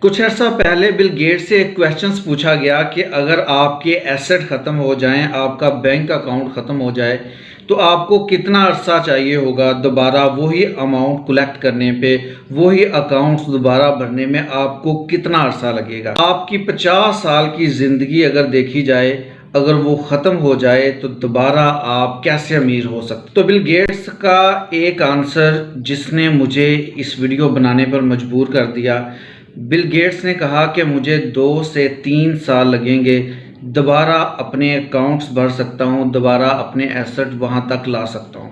کچھ عرصہ پہلے بل گیٹس سے ایک کویسچنز پوچھا گیا کہ اگر آپ کے ایسٹ ختم ہو جائیں، آپ کا بینک اکاؤنٹ ختم ہو جائے تو آپ کو کتنا عرصہ چاہیے ہوگا دوبارہ وہی اماؤنٹ کلیکٹ کرنے پہ، وہی اکاؤنٹس دوبارہ بھرنے میں آپ کو کتنا عرصہ لگے گا؟ آپ کی 50 سال کی زندگی اگر دیکھی جائے، اگر وہ ختم ہو جائے تو دوبارہ آپ کیسے امیر ہو سکتے؟ تو بل گیٹس کا ایک آنسر جس نے مجھے اس ویڈیو بنانے پر مجبور کر دیا، بل گیٹس نے کہا کہ مجھے 2 سے 3 سال لگیں گے، دوبارہ اپنے اکاؤنٹس بھر سکتا ہوں، دوبارہ اپنے ایسٹ وہاں تک لا سکتا ہوں۔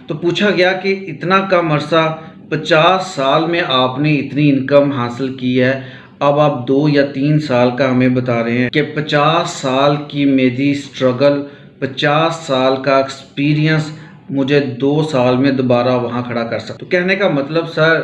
تو پوچھا گیا کہ اتنا کم عرصہ، 50 سال میں آپ نے اتنی انکم حاصل کی ہے، اب آپ 2 یا 3 سال کا ہمیں بتا رہے ہیں کہ 50 سال کی میری سٹرگل، 50 سال کا ایکسپیرینس مجھے 2 سال میں دوبارہ وہاں کھڑا کر سکتا۔ تو کہنے کا مطلب سر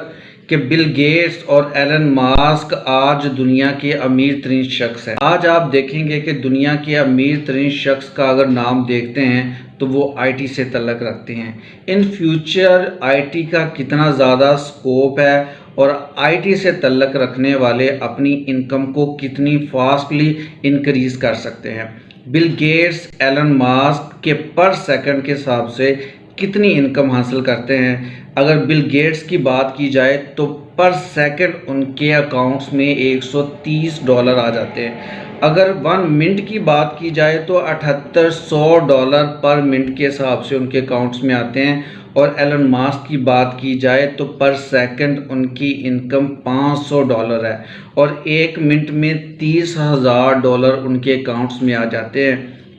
کہ بل گیٹس اور ایلن ماسک آج دنیا کے امیر ترین شخص ہیں۔ آج آپ دیکھیں گے کہ دنیا کے امیر ترین شخص کا اگر نام دیکھتے ہیں تو وہ آئی ٹی سے تعلق رکھتے ہیں۔ ان فیوچر آئی ٹی کا کتنا زیادہ سکوپ ہے اور آئی ٹی سے تعلق رکھنے والے اپنی انکم کو کتنی فاسٹلی انکریز کر سکتے ہیں۔ بل گیٹس، ایلن ماسک کے پر سیکنڈ کے حساب سے کتنی انکم حاصل کرتے ہیں؟ اگر بل گیٹس کی بات کی جائے تو پر سیکنڈ ان کے اکاؤنٹس میں $130 آ جاتے ہیں۔ اگر 1 منٹ کی بات کی جائے تو $7800 پر منٹ کے حساب سے ان کے اکاؤنٹس میں آتے ہیں، اور ایلن ماسک کی بات کی جائے تو پر سیکنڈ ان کی انکم $500 ہے، اور 1 منٹ میں $30,000 ان کے اکاؤنٹس میں آ جاتے ہیں۔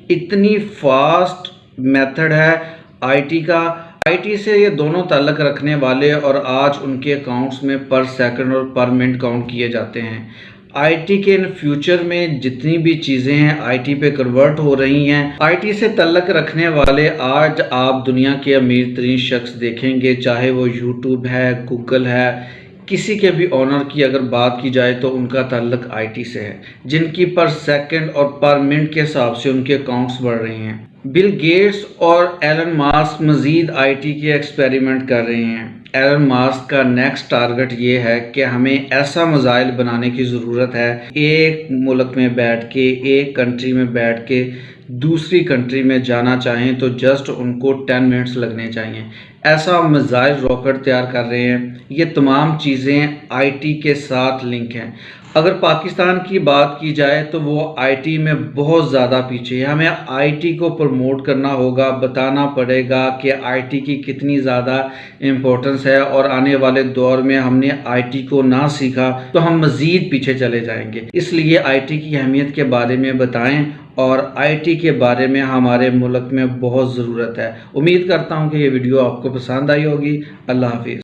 اتنی فاسٹ میتھڈ ہے آئی ٹی کا۔ آئی ٹی سے یہ دونوں تعلق رکھنے والے، اور آج ان کے اکاؤنٹس میں پر سیکنڈ اور پر منٹ کاؤنٹ کیے جاتے ہیں۔ آئی ٹی کے ان فیوچر میں جتنی بھی چیزیں ہیں آئی ٹی پہ کنورٹ ہو رہی ہیں۔ آئی ٹی سے تعلق رکھنے والے آج آپ دنیا کے امیر ترین شخص دیکھیں گے، چاہے وہ یوٹیوب ہے، گوگل ہے، کسی کے بھی آنر کی اگر بات کی جائے تو ان کا تعلق آئی ٹی سے ہے، جن کی پر سیکنڈ اور پر منٹ کے حساب سے ان کے اکاؤنٹس بڑھ رہے ہیں۔ بل گیٹس اور ایلن ماسک مزید آئی ٹی کے ایکسپیریمنٹ کر رہے ہیں۔ ایلن ماسک کا نیکسٹ ٹارگٹ یہ ہے کہ ہمیں ایسا میزائل بنانے کی ضرورت ہے، ایک ملک میں بیٹھ کے، ایک کنٹری میں بیٹھ کے دوسری کنٹری میں جانا چاہیں تو جسٹ ان کو 10 منٹس لگنے چاہیے۔ ایسا میزائل راکٹ تیار کر رہے ہیں۔ یہ تمام چیزیں آئی ٹی کے ساتھ لنک ہیں۔ اگر پاکستان کی بات کی جائے تو وہ آئی ٹی میں بہت زیادہ پیچھے ہے۔ ہمیں آئی ٹی کو پروموٹ کرنا ہوگا، بتانا پڑے گا کہ آئی ٹی کی کتنی زیادہ امپورٹنس ہے، اور آنے والے دور میں ہم نے آئی ٹی کو نہ سیکھا تو ہم مزید پیچھے چلے جائیں گے۔ اس لیے آئی ٹی کی اہمیت کے بارے میں بتائیں، اور آئی ٹی کے بارے میں ہمارے ملک میں بہت ضرورت ہے۔ امید کرتا ہوں کہ یہ ویڈیو آپ کو پسند آئی ہوگی۔ اللہ حافظ۔